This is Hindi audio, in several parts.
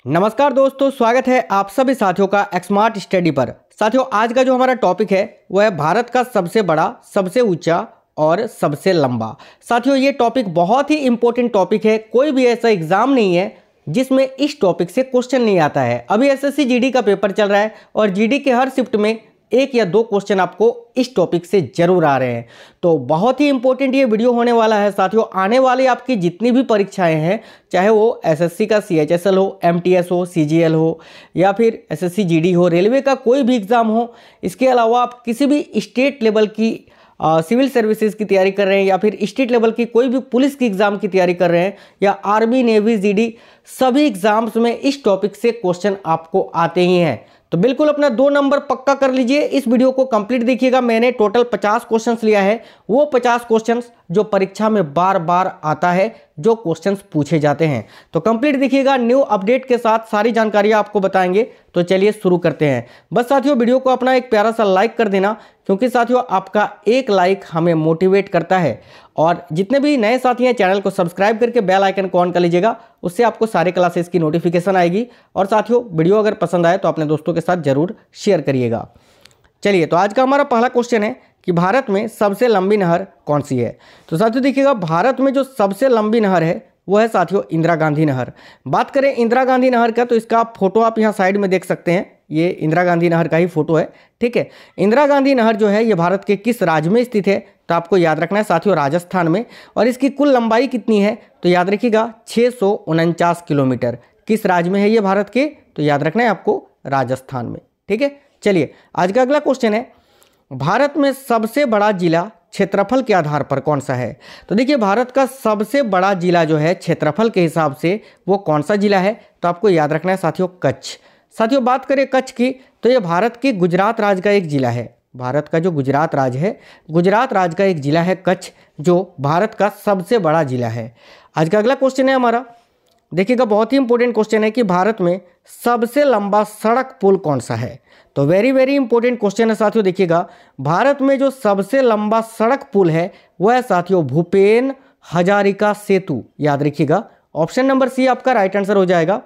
नमस्कार दोस्तों, स्वागत है आप सभी साथियों का स्मार्ट स्टडी पर। साथियों, आज का जो हमारा टॉपिक है वह है भारत का सबसे बड़ा, सबसे ऊंचा और सबसे लंबा। साथियों, ये टॉपिक बहुत ही इंपॉर्टेंट टॉपिक है। कोई भी ऐसा एग्जाम नहीं है जिसमें इस टॉपिक से क्वेश्चन नहीं आता है। अभी एसएससी जीडी का पेपर चल रहा है और जीडी के हर शिफ्ट में एक या दो क्वेश्चन आपको इस टॉपिक से जरूर आ रहे हैं। तो बहुत ही इंपॉर्टेंट ये वीडियो होने वाला है साथियों। आने वाली आपकी जितनी भी परीक्षाएं हैं, चाहे वो एसएससी का सीएचएसएल हो, एमटीएस हो, सीजीएल हो या फिर एसएससी जीडी हो, रेलवे का कोई भी एग्जाम हो, इसके अलावा आप किसी भी स्टेट लेवल की सिविल सर्विसेज की तैयारी कर रहे हैं या फिर स्टेट लेवल की कोई भी पुलिस की एग्जाम की तैयारी कर रहे हैं या आर्मी, नेवी, जीडी, सभी एग्जाम्स में इस टॉपिक से क्वेश्चन आपको आते ही हैं। तो बिल्कुल अपना 2 नंबर पक्का कर लीजिए। इस वीडियो को कंप्लीट देखिएगा। मैंने टोटल 50 क्वेश्चंस लिया है, वो 50 क्वेश्चंस जो परीक्षा में बार बार आता है, जो क्वेश्चंस पूछे जाते हैं। तो कंप्लीट देखिएगा, न्यू अपडेट के साथ सारी जानकारियां आपको बताएंगे। तो चलिए शुरू करते हैं। बस साथियों, वीडियो को अपना एक प्यारा सा लाइक कर देना, क्योंकि साथियों आपका एक लाइक हमें मोटिवेट करता है। और जितने भी नए साथी हैं, चैनल को सब्सक्राइब करके बेल आइकन को ऑन कर लीजिएगा, उससे आपको सारे क्लासेस की नोटिफिकेशन आएगी। और साथियों, वीडियो अगर पसंद आए तो अपने दोस्तों के साथ जरूर शेयर करिएगा। चलिए, तो आज का हमारा पहला क्वेश्चन है कि भारत में सबसे लंबी नहर कौन सी है। तो साथियों देखिएगा, भारत में जो सबसे लंबी नहर है वो है साथियों इंदिरा गांधी नहर। बात करें इंदिरा गांधी नहर का, तो इसका फोटो आप यहाँ साइड में देख सकते हैं। ये इंदिरा गांधी नहर का ही फोटो है, ठीक है। इंदिरा गांधी नहर जो है ये भारत के किस राज्य में स्थित है, तो आपको याद रखना है साथियों राजस्थान में। और इसकी कुल लंबाई कितनी है, तो याद रखिएगा 649 किलोमीटर। किस राज्य में है ये भारत के, तो याद रखना है आपको राजस्थान में, ठीक है। चलिए, आज का अगला क्वेश्चन है, भारत में सबसे बड़ा जिला क्षेत्रफल के आधार पर कौन सा है। तो देखिए, भारत का सबसे बड़ा जिला जो है क्षेत्रफल के हिसाब से वो कौन सा जिला है, तो आपको याद रखना है साथियों कच्छ। साथियों बात करें कच्छ की, तो ये भारत के गुजरात राज्य का एक जिला है। भारत का जो गुजरात राज्य है, गुजरात राज्य का एक जिला है कच्छ, जो भारत का सबसे बड़ा जिला है। आज का अगला क्वेश्चन है हमारा, देखिएगा बहुत ही इंपॉर्टेंट क्वेश्चन है कि भारत में सबसे लंबा सड़क पुल कौन सा है। तो वेरी वेरी इंपॉर्टेंट क्वेश्चन है साथियों। देखिएगा, भारत में जो सबसे लंबा सड़क पुल है वह है साथियों भूपेन हजारिका सेतु। याद रखिएगा, ऑप्शन नंबर सी आपका राइट आंसर हो जाएगा,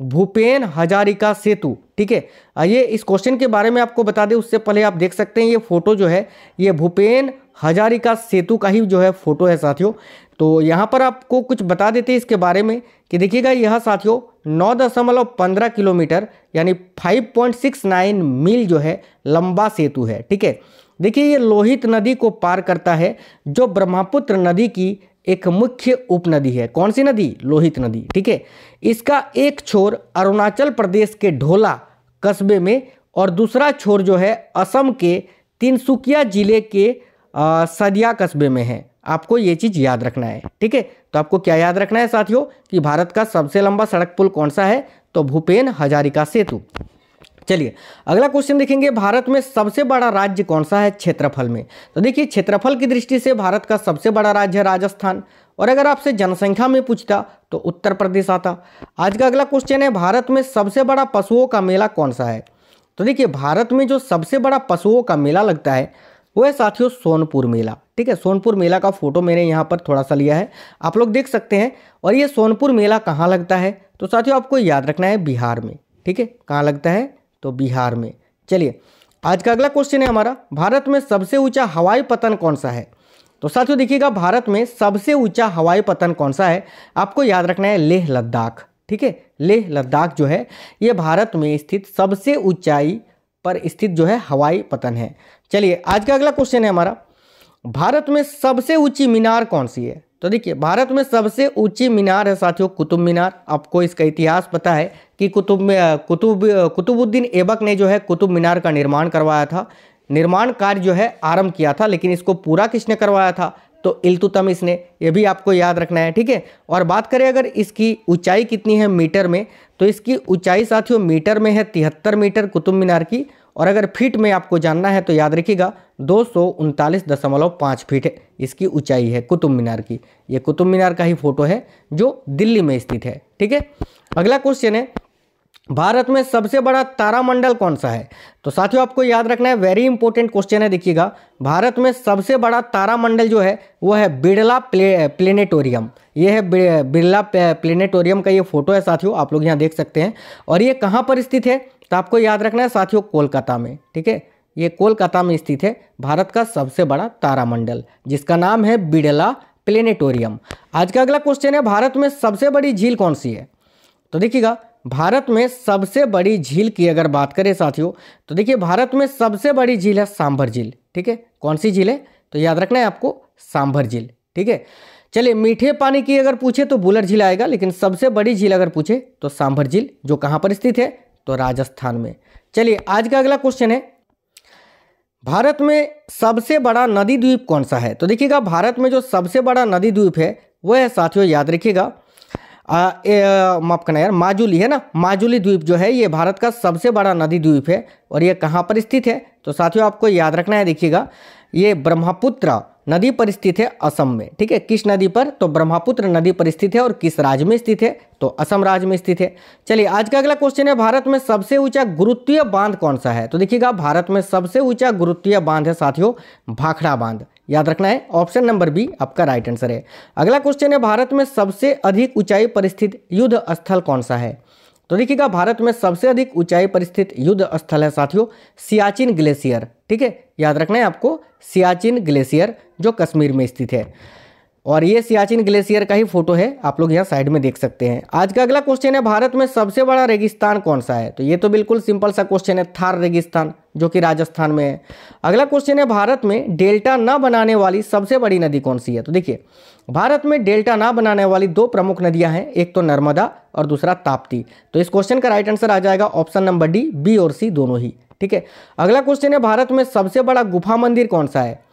भूपेन हजारिका सेतु, ठीक है। आइए इस क्वेश्चन के बारे में आपको बता दें, उससे पहले आप देख सकते हैं ये फोटो जो है ये भूपेन हजारिका सेतु का ही जो है फोटो है साथियों। तो यहाँ पर आपको कुछ बता देते हैं इसके बारे में कि देखिएगा, यह साथियों 9.15 किलोमीटर यानी 5.69 मील जो है लंबा सेतु है, ठीक है। देखिए, ये लोहित नदी को पार करता है, जो ब्रह्मपुत्र नदी की एक मुख्य उपनदी है। कौन सी नदी? लोहित नदी, ठीक है। इसका एक छोर अरुणाचल प्रदेश के ढोला कस्बे में और दूसरा छोर जो है असम के तिनसुकिया जिले के सदिया कस्बे में है। आपको ये चीज़ याद रखना है, ठीक है। तो आपको क्या याद रखना है साथियों कि भारत का सबसे लंबा सड़क पुल कौन सा है, तो भूपेन हजारिका सेतु। चलिए अगला क्वेश्चन देखेंगे, भारत में सबसे बड़ा राज्य कौन सा है क्षेत्रफल में। तो देखिए, क्षेत्रफल की दृष्टि से भारत का सबसे बड़ा राज्य है राजस्थान, और अगर आपसे जनसंख्या में पूछता तो उत्तर प्रदेश आता। आज का अगला क्वेश्चन है, भारत में सबसे बड़ा पशुओं का मेला कौन सा है। तो देखिए, भारत में जो सबसे बड़ा पशुओं का मेला लगता है वो है साथियों सोनपुर मेला, ठीक है। सोनपुर मेला का फोटो मैंने यहाँ पर थोड़ा सा लिया है, आप लोग देख सकते हैं। और ये सोनपुर मेला कहाँ लगता है, तो साथियों आपको याद रखना है बिहार में, ठीक है। कहाँ लगता है, तो बिहार में। चलिए आज का अगला क्वेश्चन है हमारा, भारत में सबसे ऊंचा हवाई पतन कौन सा है। तो साथियों देखिएगा, भारत में सबसे ऊंचा हवाई पतन कौन सा है, आपको याद रखना है लेह लद्दाख, ठीक है। लेह लद्दाख जो है ये भारत में स्थित सबसे ऊंचाई पर स्थित जो है हवाई पतन है। चलिए आज का अगला क्वेश्चन है हमारा, भारत में सबसे ऊंची मीनार कौन सी है। तो देखिए, भारत में सबसे ऊंची मीनार है साथियों कुतुब मीनार। आपको इसका इतिहास पता है कि कुतुबुद्दीन ऐबक ने जो है कुतुब मीनार का निर्माण करवाया था, निर्माण कार्य जो है आरंभ किया था, लेकिन इसको पूरा किसने करवाया था, तो इल्तुतमिश ने। यह भी आपको याद रखना है, ठीक है। और बात करें अगर इसकी ऊंचाई कितनी है मीटर में, तो इसकी ऊंचाई साथियों मीटर में है 73 मीटर कुतुब मीनार की। और अगर फीट में आपको जानना है तो याद रखिएगा 239.5 फीट इसकी ऊंचाई है कुतुब मीनार की। ये कुतुब मीनार का ही फोटो है जो दिल्ली में स्थित है, ठीक है। अगला क्वेश्चन है भारत में सबसे बड़ा तारामंडल कौन सा है? तो साथियों आपको याद रखना है, वेरी इंपॉर्टेंट क्वेश्चन है। देखिएगा, भारत में सबसे बड़ा तारामंडल जो है वो है बिरला प्लेनेटोरियम। ये है बिरला प्लेनेटोरियम का ये फोटो है साथियों, आप लोग यहाँ देख सकते हैं। और ये कहाँ पर स्थित है? तो आपको याद रखना है साथियों, कोलकाता में। ठीक है, ये कोलकाता में स्थित है भारत का सबसे बड़ा तारामंडल, जिसका नाम है बिरला प्लेनेटोरियम। आज का अगला क्वेश्चन है, भारत में सबसे बड़ी झील कौन सी है? तो देखिएगा, भारत में सबसे बड़ी झील की अगर बात करें साथियों, तो देखिए भारत में सबसे बड़ी झील है सांभर झील। ठीक है, कौन सी झील है? तो याद रखना है आपको, सांभर झील। ठीक है, चलिए मीठे पानी की अगर पूछे तो बुलर झील आएगा, लेकिन सबसे बड़ी झील अगर पूछे तो सांभर झील, जो कहाँ पर स्थित है? तो राजस्थान में। चलिए आज का अगला क्वेश्चन है, भारत में सबसे बड़ा नदी द्वीप कौन सा है? तो देखिएगा, भारत में जो सबसे बड़ा नदी द्वीप है वह है साथियों, याद रखिएगा, माफ करना यार, माजुली है ना, माजुली द्वीप जो है ये भारत का सबसे बड़ा नदी द्वीप है। और ये कहाँ पर स्थित है? तो साथियों आपको याद रखना है, देखिएगा ये ब्रह्मपुत्र नदी पर स्थित है, असम में। ठीक है, किस नदी पर? तो ब्रह्मपुत्र नदी पर स्थित है। और किस राज्य में स्थित है? तो असम राज्य में स्थित है। चलिए आज का अगला क्वेश्चन है, भारत में सबसे ऊंचा गुरुत्वीय बांध कौन सा है? तो देखिएगा, भारत में सबसे ऊंचा गुरुत्वीय बांध है साथियों, भाखड़ा बांध। याद रखना है, ऑप्शन नंबर बी आपका राइट आंसर है। अगला क्वेश्चन है, भारत में सबसे अधिक ऊंचाई पर स्थित युद्ध स्थल कौन सा है? तो देखिएगा, भारत में सबसे अधिक ऊंचाई पर स्थित युद्ध स्थल है साथियों, सियाचिन ग्लेशियर। ठीक है, याद रखना है आपको, सियाचिन ग्लेशियर जो कश्मीर में स्थित है। और ये सियाचिन ग्लेशियर का ही फोटो है, आप लोग यहाँ साइड में देख सकते हैं। आज का अगला क्वेश्चन है, भारत में सबसे बड़ा रेगिस्तान कौन सा है? तो ये तो बिल्कुल सिंपल सा क्वेश्चन है, थार रेगिस्तान, जो कि राजस्थान में है। अगला क्वेश्चन है, भारत में डेल्टा न बनाने वाली सबसे बड़ी नदी कौन सी है? तो देखिए, भारत में डेल्टा ना बनाने वाली दो प्रमुख नदियां हैं, एक तो नर्मदा और दूसरा ताप्ती। तो इस क्वेश्चन का राइट आंसर आ जाएगा ऑप्शन नंबर डी, बी और सी दोनों ही। ठीक है, अगला क्वेश्चन है, भारत में सबसे बड़ा गुफा मंदिर कौन सा है?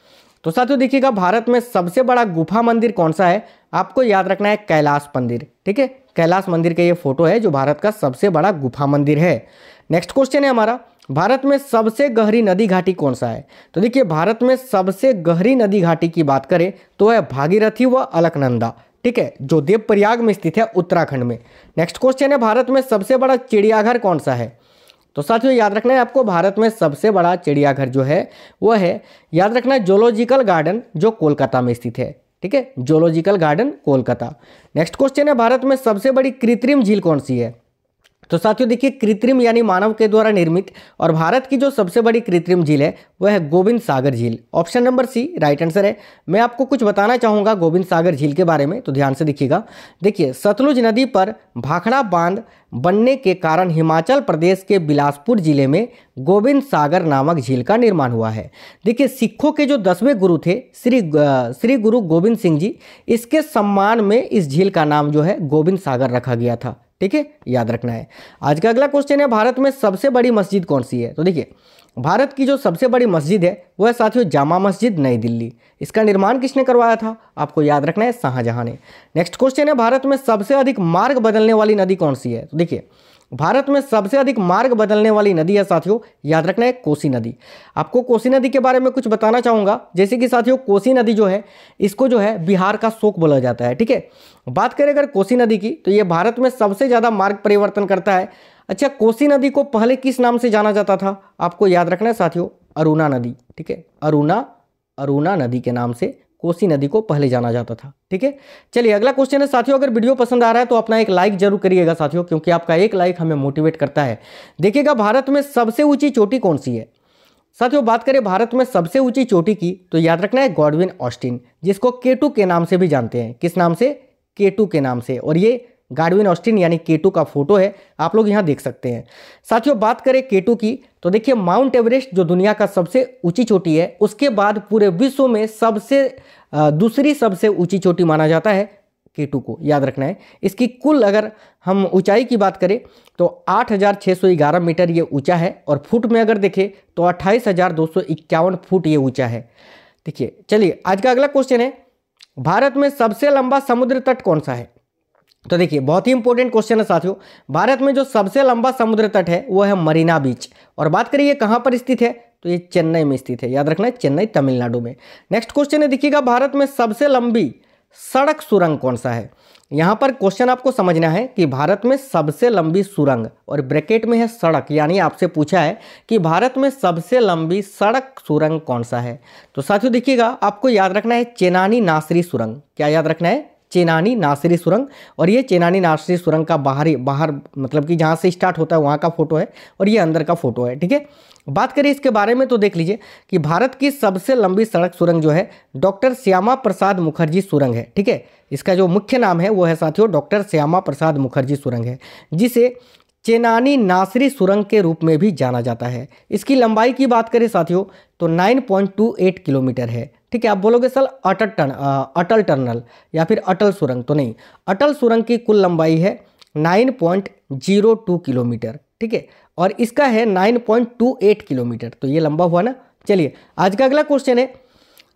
तो साथियों देखिएगा, भारत में सबसे बड़ा गुफा मंदिर कौन सा है? आपको याद रखना है, कैलाश मंदिर। ठीक है, कैलाश मंदिर का ये फोटो है जो भारत का सबसे बड़ा गुफा मंदिर है। नेक्स्ट क्वेश्चन है हमारा, भारत में सबसे गहरी नदी घाटी कौन सा है? तो देखिए, भारत में सबसे गहरी नदी घाटी की बात करें तो है भागीरथी व अलकनंदा। ठीक है, जो देवप्रयाग में स्थित है, उत्तराखंड में। नेक्स्ट क्वेश्चन है, भारत में सबसे बड़ा चिड़ियाघर कौन सा है? तो साथियों याद रखना है आपको, भारत में सबसे बड़ा चिड़ियाघर जो है वह है, याद रखना है, जूलॉजिकल गार्डन जो कोलकाता में स्थित है। ठीक है, zoological garden Kolkata. Next question है, भारत में सबसे बड़ी कृत्रिम झील कौन सी है? तो साथियों देखिए, कृत्रिम यानी मानव के द्वारा निर्मित, और भारत की जो सबसे बड़ी कृत्रिम झील है वह है गोविंद सागर झील। Option number C right answer है। मैं आपको कुछ बताना चाहूँगा गोविंद सागर झील के बारे में, तो ध्यान से देखिएगा। देखिए, सतलुज नदी पर भाखड़ा बांध बनने के कारण हिमाचल प्रदेश के बिलासपुर जिले में गोविंद सागर नामक झील का निर्माण हुआ है। देखिए, सिखों के जो 10वें गुरु थे श्री गुरु गोविंद सिंह जी, इसके सम्मान में इस झील का नाम जो है गोविंद सागर रखा गया था। ठीक है, याद रखना है। आज का अगला क्वेश्चन है, भारत में सबसे बड़ी मस्जिद कौन सी है? तो देखिए, भारत की जो सबसे बड़ी मस्जिद है वह साथियों जामा मस्जिद नई दिल्ली। इसका निर्माण किसने करवाया था? आपको याद रखना है, शाहजहां ने। नेक्स्ट क्वेश्चन है, भारत में सबसे अधिक मार्ग बदलने वाली नदी कौन सी है? तो देखिए, भारत में सबसे अधिक मार्ग बदलने वाली नदी है साथियों, याद रखना है, कोसी नदी। आपको कोसी नदी के बारे में कुछ बताना चाहूँगा, जैसे कि साथियों कोसी नदी जो है, इसको जो है बिहार का शोक बोला जाता है। ठीक है, बात करें अगर कोसी नदी की, तो ये भारत में सबसे ज़्यादा मार्ग परिवर्तन करता है। अच्छा, कोसी नदी को पहले किस नाम से जाना जाता था? आपको याद रखना है साथियों, अरुणा नदी। ठीक है, अरुणा नदी के नाम से कोसी नदी को पहले जाना जाता था। ठीक है, चलिए अगला क्वेश्चन है साथियों, अगर वीडियो पसंद आ रहा है तो अपना एक लाइक जरूर करिएगा साथियों, क्योंकि आपका एक लाइक हमें मोटिवेट करता है। देखिएगा, भारत में सबसे ऊंची चोटी कौन सी है? साथियों बात करें भारत में सबसे ऊंची चोटी की, तो याद रखना है गॉडविन ऑस्टिन, जिसको केटू के नाम से भी जानते हैं। किस नाम से? केटू के नाम से। और ये गॉडविन ऑस्टिन यानी केटू का फोटो है, आप लोग यहाँ देख सकते हैं। साथियों बात करें केटू की, तो देखिए माउंट एवरेस्ट जो दुनिया का सबसे ऊंची चोटी है, उसके बाद पूरे विश्व में दूसरी सबसे ऊंची चोटी माना जाता है केटू को, याद रखना है। इसकी कुल अगर हम ऊंचाई की बात करें तो 8,611 मीटर ये ऊंचा है, और फुट में अगर देखें तो 28,251 फुट ये ऊंचा है। देखिए, चलिए आज का अगला क्वेश्चन है, भारत में सबसे लंबा समुद्र तट कौन सा है? तो देखिए, बहुत ही इंपॉर्टेंट क्वेश्चन है साथियों। भारत में जो सबसे लंबा समुद्र तट है वो है मरीना बीच, और बात करिए ये कहाँ पर स्थित है, तो ये चेन्नई में स्थित है, याद रखना है, चेन्नई तमिलनाडु में। नेक्स्ट क्वेश्चन है, देखिएगा भारत में सबसे लंबी सड़क सुरंग कौन सा है? यहाँ पर क्वेश्चन आपको समझना है कि भारत में सबसे लंबी सुरंग, और ब्रैकेट में है सड़क, यानी आपसे पूछा है कि भारत में सबसे लंबी सड़क सुरंग कौन सा है। तो साथियों देखिएगा, आपको याद रखना है चेनानी नासरी सुरंग। क्या याद रखना है? चेनानी नासरी सुरंग। और ये चेनानी नासरी सुरंग का बाहर मतलब कि जहाँ से स्टार्ट होता है वहाँ का फोटो है, और ये अंदर का फोटो है। ठीक है, बात करें इसके बारे में तो देख लीजिए कि भारत की सबसे लंबी सड़क सुरंग जो है डॉक्टर श्यामा प्रसाद मुखर्जी सुरंग है। ठीक है, इसका जो मुख्य नाम है वो है साथियों डॉक्टर श्यामा प्रसाद मुखर्जी सुरंग है, जिसे चेनानी नासरी सुरंग के रूप में भी जाना जाता है। इसकी लंबाई की बात करें साथियों तो 9.28 किलोमीटर है। ठीक है, आप बोलोगे सर अटल टनल या फिर अटल सुरंग, तो नहीं, अटल सुरंग की कुल लंबाई है 9.02 किलोमीटर। ठीक है, और इसका है 9.28 किलोमीटर, तो ये लंबा हुआ ना। चलिए, आज का अगला क्वेश्चन है,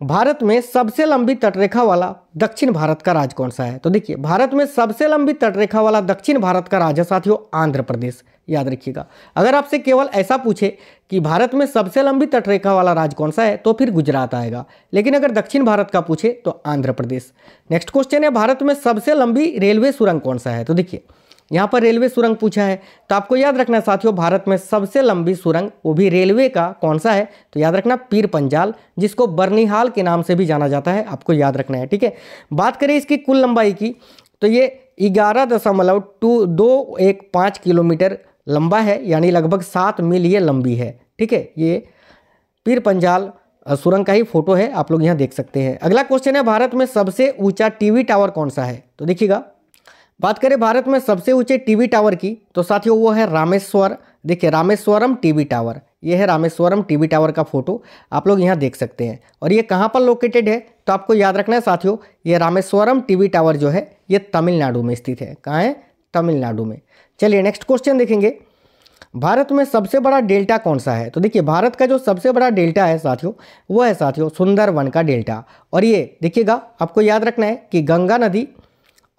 भारत में सबसे लंबी तटरेखा वाला दक्षिण भारत का राज्य कौन सा है? तो देखिए, भारत में सबसे लंबी तटरेखा वाला दक्षिण भारत का राज्य साथियों आंध्र प्रदेश। याद रखिएगा, अगर आपसे केवल ऐसा पूछे कि भारत में सबसे लंबी तटरेखा वाला राज्य कौन सा है तो फिर गुजरात आएगा, लेकिन अगर दक्षिण भारत का पूछे तो आंध्र प्रदेश। नेक्स्ट क्वेश्चन है, भारत में सबसे लंबी रेलवे सुरंग कौन सा है? तो देखिए, यहाँ पर रेलवे सुरंग पूछा है, तो आपको याद रखना है साथियों भारत में सबसे लंबी सुरंग वो भी रेलवे का कौन सा है? तो याद रखना पीर पंजाल, जिसको बर्निहाल के नाम से भी जाना जाता है, आपको याद रखना है। ठीक है, बात करें इसकी कुल लंबाई की तो ये 11.215 किलोमीटर लंबा है, यानी लगभग 7 मील ये लंबी है। ठीक है, ये पीर पंजाल सुरंग का ही फोटो है, आप लोग यहाँ देख सकते हैं। अगला क्वेश्चन है, भारत में सबसे ऊंचा टीवी टावर कौन सा है? तो देखिएगा, बात करें भारत में सबसे ऊंचे टीवी टावर की तो साथियों वो है रामेश्वर। देखिए, रामेश्वरम टीवी टावर, ये है रामेश्वरम टीवी टावर का फोटो, आप लोग यहाँ देख सकते हैं। और ये कहाँ पर लोकेटेड है? तो आपको याद रखना है साथियों, ये रामेश्वरम टीवी टावर जो है ये तमिलनाडु में स्थित है। कहाँ है? तमिलनाडु में। चलिए, नेक्स्ट क्वेश्चन देखेंगे, भारत में सबसे बड़ा डेल्टा कौन सा है? तो देखिए, भारत का जो सबसे बड़ा डेल्टा है साथियों वो है साथियों सुंदरवन का डेल्टा। और ये देखिएगा, आपको याद रखना है कि गंगा नदी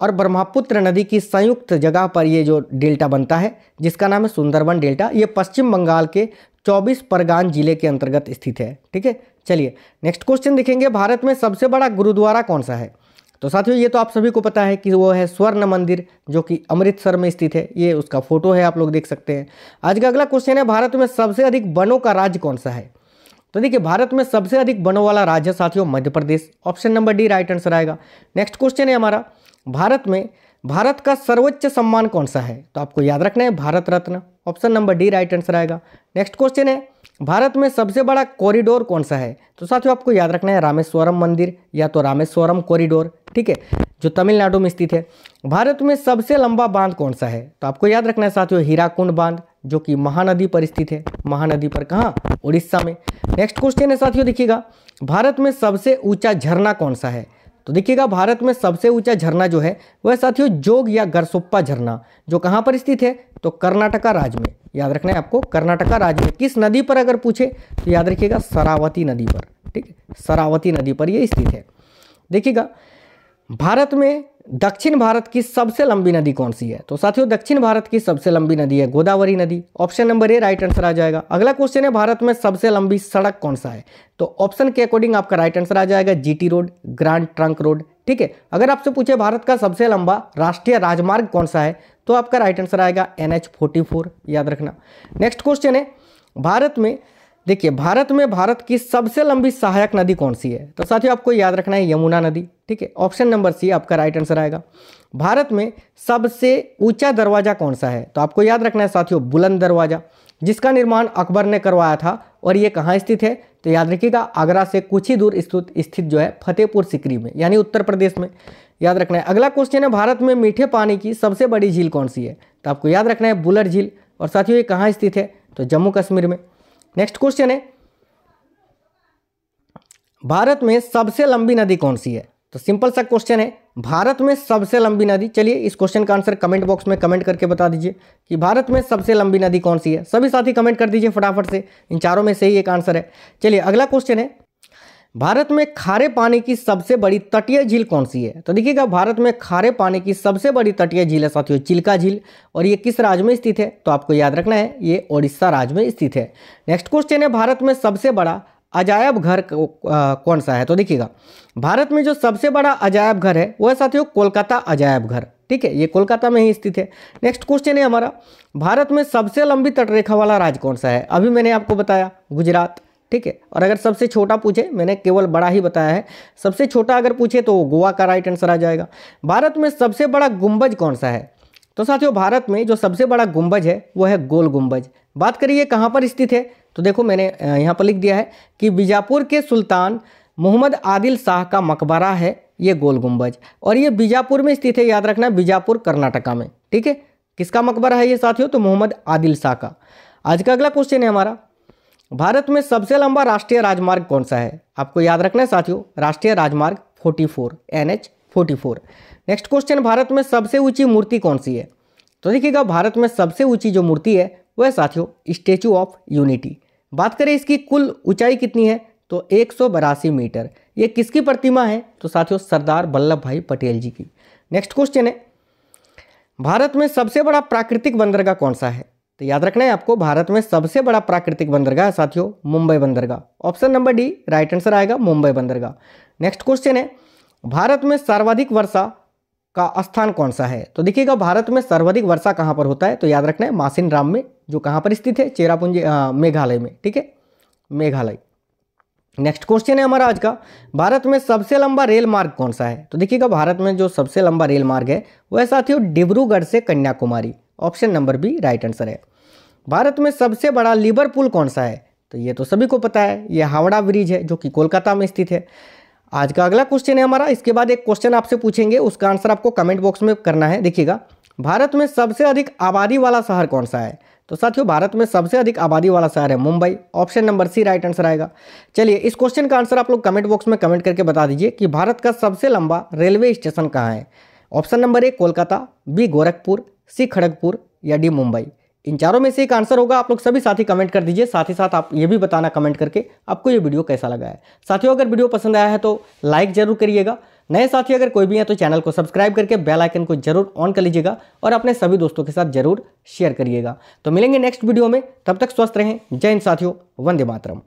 और ब्रह्मपुत्र नदी की संयुक्त जगह पर ये जो डेल्टा बनता है जिसका नाम है सुंदरवन डेल्टा, ये पश्चिम बंगाल के 24 परगान जिले के अंतर्गत स्थित है। ठीक है, चलिए नेक्स्ट क्वेश्चन देखेंगे, भारत में सबसे बड़ा गुरुद्वारा कौन सा है? तो साथियों ये तो आप सभी को पता है कि वो है स्वर्ण मंदिर, जो कि अमृतसर में स्थित है। ये उसका फोटो है, आप लोग देख सकते हैं। आज का अगला क्वेश्चन है, भारत में सबसे अधिक वनों का राज्य कौन सा है? तो देखिए, भारत में सबसे अधिक वनों वाला राज्य साथियों Madhya Pradesh. Option number D right answer आएगा। नेक्स्ट क्वेश्चन है हमारा, भारत का सर्वोच्च सम्मान कौन सा है? तो आपको याद रखना है Bharat Ratna. Option number D right answer आएगा। नेक्स्ट क्वेश्चन है, भारत में सबसे बड़ा कॉरिडोर कौन सा है? तो साथियों आपको याद रखना है रामेश्वरम मंदिर या तो रामेश्वरम कॉरिडोर। ठीक है, जो तमिलनाडु में स्थित है। भारत में सबसे लंबा बांध कौन सा है? तो आपको याद रखना है साथियों हीराकुंड बांध, जो कि महानदी पर स्थित है। महानदी पर कहाँ? उड़ीसा में। नेक्स्ट क्वेश्चन है साथियों, देखिएगा, भारत में सबसे ऊंचा झरना कौन सा है? तो देखिएगा, भारत में सबसे ऊंचा झरना जो है वह साथियों जोग या गरसोप्पा झरना, जो कहाँ पर स्थित है? तो कर्नाटका राज्य में। याद रखना है आपको, कर्नाटका राज्य में। किस नदी पर अगर पूछे तो याद रखिएगा शरावती नदी पर। ठीक है, शरावती नदी पर ये स्थित है। देखिएगा, भारत में दक्षिण भारत की सबसे लंबी नदी कौन सी है? तो साथियों दक्षिण भारत की सबसे लंबी नदी है गोदावरी नदी। Option number A right answer आ जाएगा। अगला क्वेश्चन है, भारत में सबसे लंबी सड़क कौन सा है? तो ऑप्शन के अकॉर्डिंग आपका राइट आंसर आ जाएगा GT road, grand trunk road. ठीक है, अगर आपसे पूछे भारत का सबसे लंबा राष्ट्रीय राजमार्ग कौन सा है तो आपका राइट आंसर आएगा NH44। याद रखना। नेक्स्ट क्वेश्चन है, भारत में देखिए, भारत में भारत की सबसे लंबी सहायक नदी कौन सी है? तो साथियों आपको याद रखना है यमुना नदी। ठीक है, ऑप्शन नंबर सी आपका राइट आंसर आएगा। भारत में सबसे ऊंचा दरवाजा कौन सा है? तो आपको याद रखना है साथियों बुलंद दरवाजा, जिसका निर्माण अकबर ने करवाया था। और ये कहाँ स्थित है? तो याद रखिएगा, आगरा से कुछ ही दूर स्थित जो है फतेहपुर सिकरी में, यानी उत्तर प्रदेश में। याद रखना है। अगला क्वेश्चन है, भारत में मीठे पानी की सबसे बड़ी झील कौन सी है? तो आपको याद रखना है बुलर झील। और साथियों ये कहाँ स्थित है? तो जम्मू कश्मीर में। नेक्स्ट क्वेश्चन है, भारत में सबसे लंबी नदी कौन सी है? तो सिंपल सा क्वेश्चन है, भारत में सबसे लंबी नदी। चलिए इस क्वेश्चन का आंसर कमेंट बॉक्स में कमेंट करके बता दीजिए कि भारत में सबसे लंबी नदी कौन सी है। सभी साथी कमेंट कर दीजिए फटाफट से, इन चारों में से ही एक आंसर है। चलिए अगला क्वेश्चन है, भारत में खारे पानी की सबसे बड़ी तटीय झील कौन सी है? तो देखिएगा, भारत में खारे पानी की सबसे बड़ी तटीय झील है साथियों चिल्का झील। और ये किस राज्य में स्थित है? तो आपको याद रखना है ये ओडिशा राज्य में स्थित है। नेक्स्ट क्वेश्चन है, भारत में सबसे बड़ा अजायब घर कौन सा है? तो देखिएगा, भारत में जो सबसे बड़ा अजायब घर है वो है साथियों कोलकाता अजायब घर। ठीक है, ये कोलकाता में ही स्थित है। नेक्स्ट क्वेश्चन है हमारा, भारत में सबसे लंबी तटरेखा वाला राज्य कौन सा है? अभी मैंने आपको बताया गुजरात। ठीक है, और अगर सबसे छोटा पूछे, मैंने केवल बड़ा ही बताया है, सबसे छोटा अगर पूछे तो गोवा का राइट आंसर आ जाएगा। भारत में सबसे बड़ा गुंबज कौन सा है? तो साथियों भारत में जो सबसे बड़ा गुंबज है वो है गोल गुंबज। बात करिए कहाँ पर स्थित है, तो देखो मैंने यहाँ पर लिख दिया है कि बीजापुर के सुल्तान मोहम्मद आदिल शाह का मकबरा है ये गोल गुंबज, और ये बीजापुर में स्थित है, याद रखना, बीजापुर कर्नाटका में। ठीक है, किसका मकबरा है ये साथियों? तो मोहम्मद आदिल शाह का। आज का अगला क्वेश्चन है हमारा, भारत में सबसे लंबा राष्ट्रीय राजमार्ग कौन सा है? आपको याद रखना है साथियों, राष्ट्रीय राजमार्ग 44 NH 44। नेक्स्ट क्वेश्चन, भारत में सबसे ऊंची मूर्ति कौन सी है? तो देखिएगा, भारत में सबसे ऊंची जो मूर्ति है वह है साथियों स्टैचू ऑफ यूनिटी। बात करें इसकी कुल ऊंचाई कितनी है, तो 182 मीटर। ये किसकी प्रतिमा है? तो साथियों सरदार वल्लभ भाई पटेल जी की। नेक्स्ट क्वेश्चन है, भारत में सबसे बड़ा प्राकृतिक बंदरगाह कौन सा है? तो याद रखना है आपको, भारत में सबसे बड़ा प्राकृतिक बंदरगाह है साथियों मुंबई बंदरगाह। Option number D right answer आएगा, मुंबई बंदरगाह। नेक्स्ट क्वेश्चन है, भारत में सर्वाधिक वर्षा का स्थान कौन सा है? तो देखिएगा, भारत में सर्वाधिक वर्षा कहाँ पर होता है? तो याद रखना है मासिन राम में, जो कहाँ पर स्थित है? चेरापूंजी मेघालय में। ठीक है, मेघालय। नेक्स्ट क्वेश्चन है हमारा आज का, भारत में सबसे लंबा रेल मार्ग कौन सा है? तो देखिएगा, भारत में जो सबसे लंबा रेल मार्ग है वह है साथियों डिब्रूगढ़ से Kanyakumari. Option number B right answer है। भारत में सबसे बड़ा लिवर पुल कौन सा है? तो ये तो सभी को पता है, ये हावड़ा ब्रिज है जो कि कोलकाता में स्थित है। आज का अगला क्वेश्चन है हमारा, इसके बाद एक क्वेश्चन आपसे पूछेंगे, उसका आंसर आपको कमेंट बॉक्स में करना है। देखिएगा, भारत में सबसे अधिक आबादी वाला शहर कौन सा है? तो साथियों भारत में सबसे अधिक आबादी वाला शहर है Mumbai. Option number C right answer आएगा। चलिए, इस क्वेश्चन का आंसर आप लोग कमेंट बॉक्स में कमेंट करके बता दीजिए कि भारत का सबसे लंबा रेलवे स्टेशन कहाँ है? Option number A Kolkata, B Gorakhpur, C Kharagpur या डी मुंबई। इन चारों में से एक आंसर होगा। आप लोग सभी साथी कमेंट कर दीजिए, साथ ही साथ आप ये भी बताना कमेंट करके आपको ये वीडियो कैसा लगा है। साथियों अगर वीडियो पसंद आया है तो लाइक जरूर करिएगा। नए साथी अगर कोई भी है तो चैनल को सब्सक्राइब करके बेल आइकन को जरूर ऑन कर लीजिएगा और अपने सभी दोस्तों के साथ जरूर शेयर करिएगा। तो मिलेंगे नेक्स्ट वीडियो में, तब तक स्वस्थ रहें। जय हिंद साथियों, वंदे मातरम।